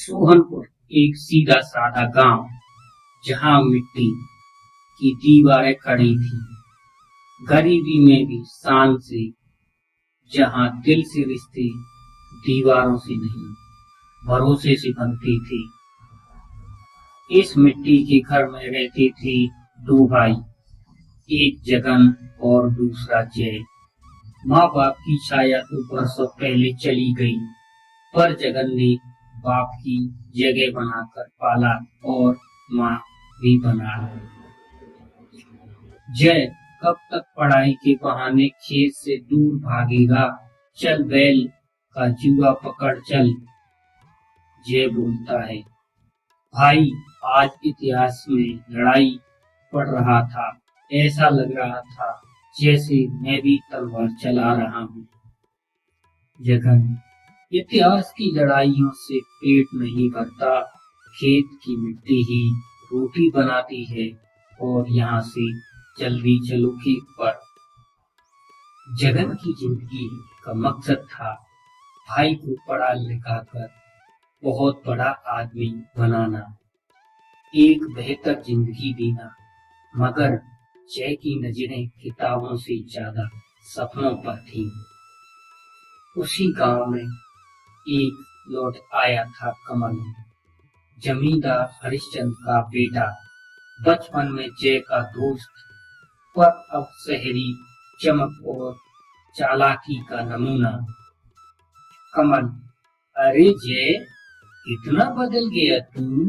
सोहनपुर एक सीधा साधा गांव जहां मिट्टी की दीवारें खड़ी थी, गरीबी में भी शान से, जहां दिल से रिश्ते दीवारों से नहीं, भरोसे से बनते थे। इस मिट्टी के घर में रहते थे दो भाई, एक जगन और दूसरा जय। माँ बाप की छाया तो बरसों पहले चली गई, पर जगन ने बाप की जगह बनाकर पाला और माँ भी बना ली। जय कब तक पढ़ाई के बहाने खेत से दूर भागेगा, चल बैल का जुआ पकड़ चल। जय बोलता है, भाई आज इतिहास में लड़ाई पड़ रहा था, ऐसा लग रहा था जैसे मैं भी तलवार चला रहा हूँ। जगन, इतिहास की लड़ाइयों से पेट नहीं भरता, खेत की मिट्टी ही रोटी बनाती है। और यहाँ से जल्दी चलो खेत पर। जगन की जिंदगी का मकसद था भाई को पढ़ा लिखा कर बहुत बड़ा आदमी बनाना, एक बेहतर जिंदगी देना। मगर जय की नजरें किताबों से ज्यादा सपनों पर थी। उसी गांव में एक लौट आया था कमल, जमींदार हरिश्चंद्र का बेटा, बचपन में जय का दोस्त, पर अब शहरी चमक और चालाकी का नमूना। कमल, अरे जय, कितना बदल गया तू,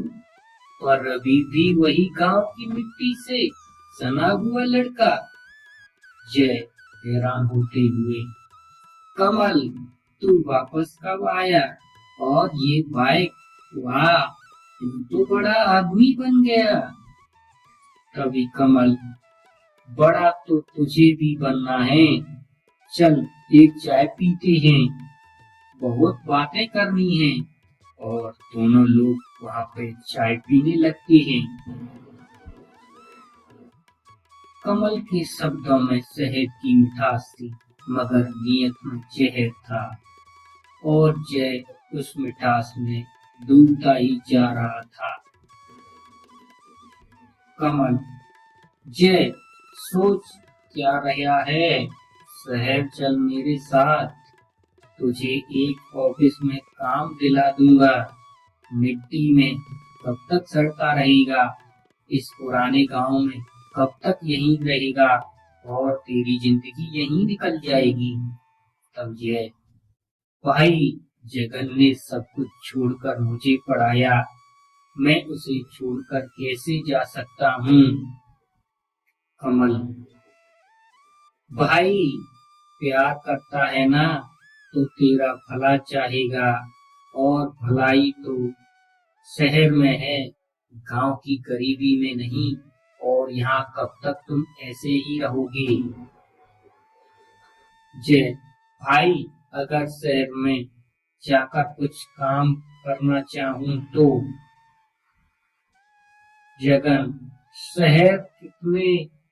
पर अभी भी वही गांव की मिट्टी से सना हुआ लड़का। जय हैरान होते हुए, कमल तू वापस कब आया, और ये बाइक, वाह तू तो बड़ा आदमी बन गया। तभी कमल, बड़ा तो तुझे भी बनना है, चल एक चाय पीते हैं, बहुत बातें करनी है। और दोनों लोग वहाँ पे चाय पीने लगते हैं। कमल के शब्दों में शहद की मिठास थी, मगर नियत में जहर था, और जय उस मिठास में डूबता ही जा रहा था। कमल, जय सोच क्या रहा है, शहर चल मेरे साथ, तुझे एक ऑफिस में काम दिला दूंगा। मिट्टी में कब तक सड़ता रहेगा, इस पुराने गांव में कब तक यहीं रहेगा, और तेरी जिंदगी यहीं निकल जाएगी। तब जय, भाई जगन ने सब कुछ छोड़कर मुझे पढ़ाया, मैं उसे छोड़कर कैसे जा सकता हूँ। कमल, भाई प्यार करता है ना तो तेरा भला चाहेगा, और भलाई तो शहर में है, गांव की गरीबी में नहीं। और यहाँ कब तक तुम ऐसे ही रहोगे। जय, भाई अगर शहर में जाकर कुछ काम करना चाहूँ तो। जगन, शहर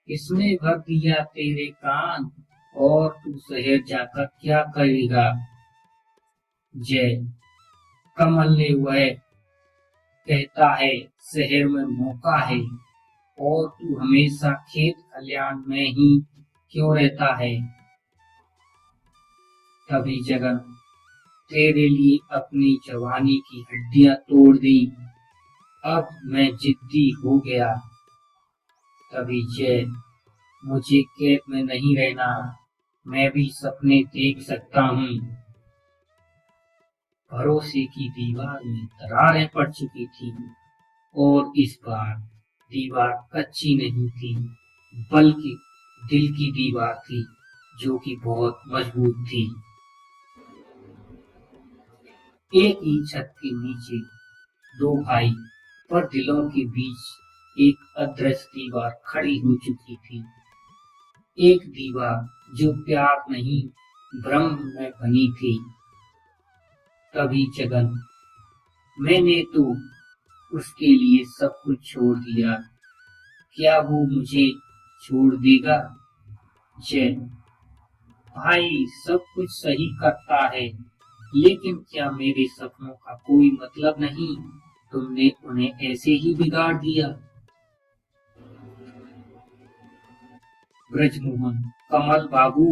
किसने भर दिया तेरे कान, और तू शहर जाकर क्या करेगा। जय, कमल ने वह कहता है शहर में मौका है, और तू हमेशा खेत खलियान में ही क्यों रहता है। तभी जगन, तेरे लिए अपनी जवानी की हड्डियां तोड़ दी, अब मैं जिद्दी हो गया। तभी जय, मुझे कैद में नहीं रहना, मैं भी सपने देख सकता हूँ। भरोसे की दीवार में दरारें पड़ चुकी थी, और इस बार दीवार कच्ची नहीं थी, बल्कि दिल की दीवार थी, जो कि बहुत मजबूत थी। एक ही छत के नीचे दो भाई, पर दिलों के बीच एक अदृश्य दीवार खड़ी हो चुकी थी। एक दीवार जो प्यार नहीं, भ्रम में बनी थी। तभी जगन, मैंने तो उसके लिए सब कुछ छोड़ दिया, क्या वो मुझे छोड़ देगा। जय, भाई सब कुछ सही करता है, लेकिन क्या मेरे सपनों का कोई मतलब नहीं? तुमने उन्हें ऐसे ही बिगाड़ दिया। ब्रजमोहन, कमल बाबू,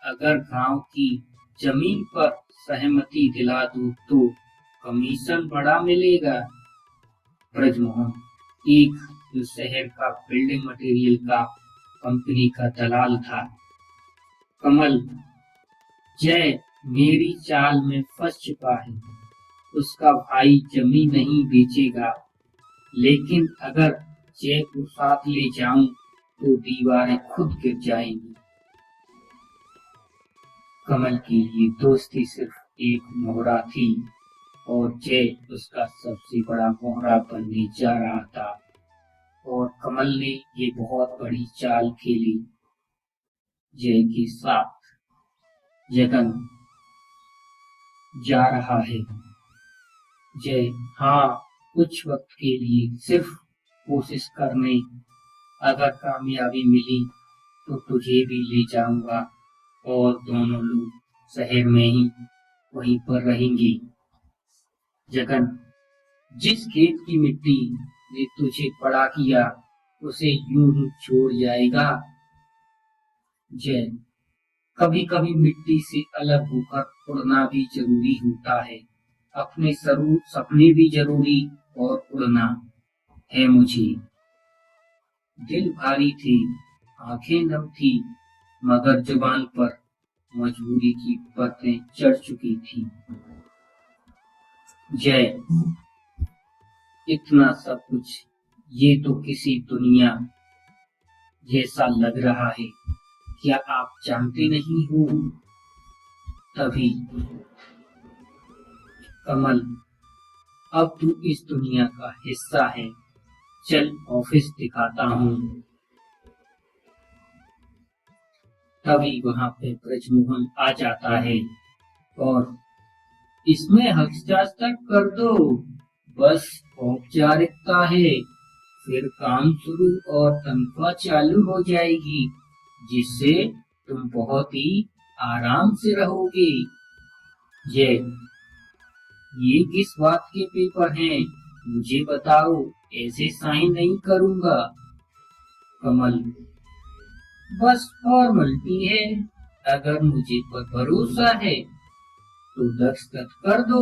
अगर गांव की जमीन पर सहमति दिला दूं तो कमीशन बड़ा मिलेगा। ब्रजमोहन, एक जो शहर का बिल्डिंग मटेरियल का कंपनी का दलाल था। कमल, जय मेरी चाल में फंस चुका है। उसका भाई जमीन नहीं बेचेगा, लेकिन अगर जय को साथ ले जाऊं तो दीवारें खुद गिर जाएंगी। कमल के लिए दोस्ती सिर्फ एक मोहरा थी और जय उसका सबसे बड़ा मोहरा बनने जा रहा था। और कमल ने ये बहुत बड़ी चाल खेली। जय के साथ जगन जा रहा है। जय, हाँ, कुछ वक्त के लिए सिर्फ कोशिश करने, अगर कामयाबी मिली तो तुझे भी ले जाऊंगा और दोनों लोग शहर में ही वहीं पर रहेंगे। जगन, जिस खेत की मिट्टी ने तुझे बड़ा किया उसे यूं ही छोड़ जाएगा। जय, कभी कभी मिट्टी से अलग होकर उड़ना भी जरूरी होता है। अपने सपने भी जरूरी और उड़ना है मुझे। दिल भारी थे, आंखें नम थी, मगर जुबान पर मजबूरी की परतें चढ़ चुकी थी। जय, इतना सब कुछ ये तो किसी दुनिया जैसा लग रहा है, क्या आप जानते नहीं हो? तभी कमल, अब तू इस दुनिया का हिस्सा है, चल ऑफिस दिखाता हूँ। तभी वहां पे ब्रजमोहन आ जाता है और इसमें हस्ताक्षर कर दो, बस औपचारिकता है, फिर काम शुरू और तनख्वाह चालू हो जाएगी, जिससे तुम बहुत ही आराम से रहोगे। ये किस बात के पेपर हैं? मुझे बताओ, ऐसे साइन नहीं करूंगा। कमल, बस फॉर्मेलिटी है, अगर मुझे पर भरोसा है तो दस्तखत कर दो,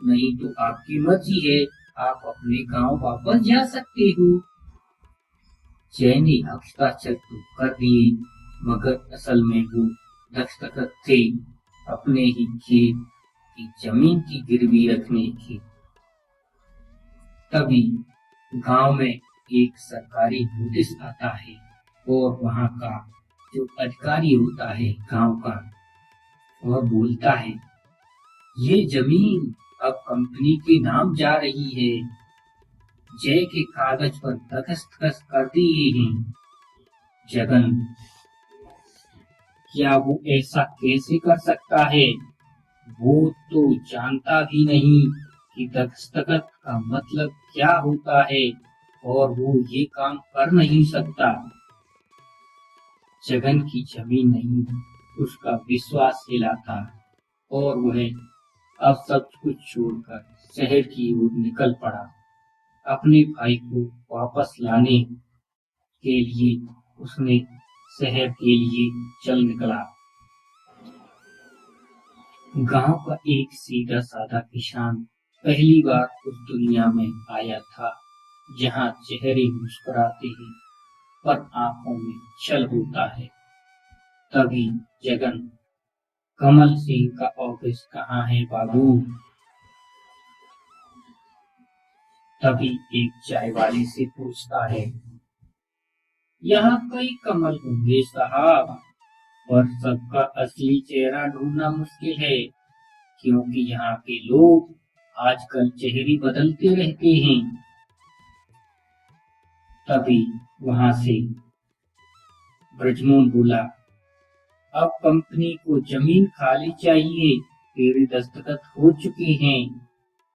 नहीं तो आपकी मर्जी है, आप अपने गांव वापस जा सकते हो। जय ने हस्ताक्षर तो कर दिए, मगर असल में वो दस्तखत थे अपने ही खेत की जमीन की गिरवी रखने की। तभी गांव में एक सरकारी नोटिस आता है और वहां का जो अधिकारी होता है गांव का, और बोलता है, ये जमीन अब कंपनी के नाम जा रही है। जय के कागज पर दस्तखत कर दिए हैं। जगन, क्या वो ऐसा कैसे कर सकता है? वो तो जानता भी नहीं कि दस्तखत का मतलब क्या होता है और वो ये काम कर नहीं सकता। जगन की जमीन नहीं, उसका विश्वास हिला था और वह अब सब कुछ छोड़कर शहर की ओर निकल पड़ा। अपने भाई को वापस लाने के लिए उसने शहर के लिए चल निकला। गांव का एक सीधा साधा किसान पहली बार उस दुनिया में आया था जहां चेहरे मुस्कुराते हैं पर आंखों में छल होता है। तभी जगन, कमल सिंह का ऑफिस कहाँ है बाबू? तभी एक चाय वाले से पूछता है, यहाँ कई कमल होंगे साहब, पर सबका असली चेहरा ढूंढना मुश्किल है, क्योंकि यहाँ के लोग आजकल चेहरे बदलते रहते हैं। तभी वहां से ब्रजमोहन बोला, अब कंपनी को जमीन खाली चाहिए, तेरे दस्तखत हो चुके हैं,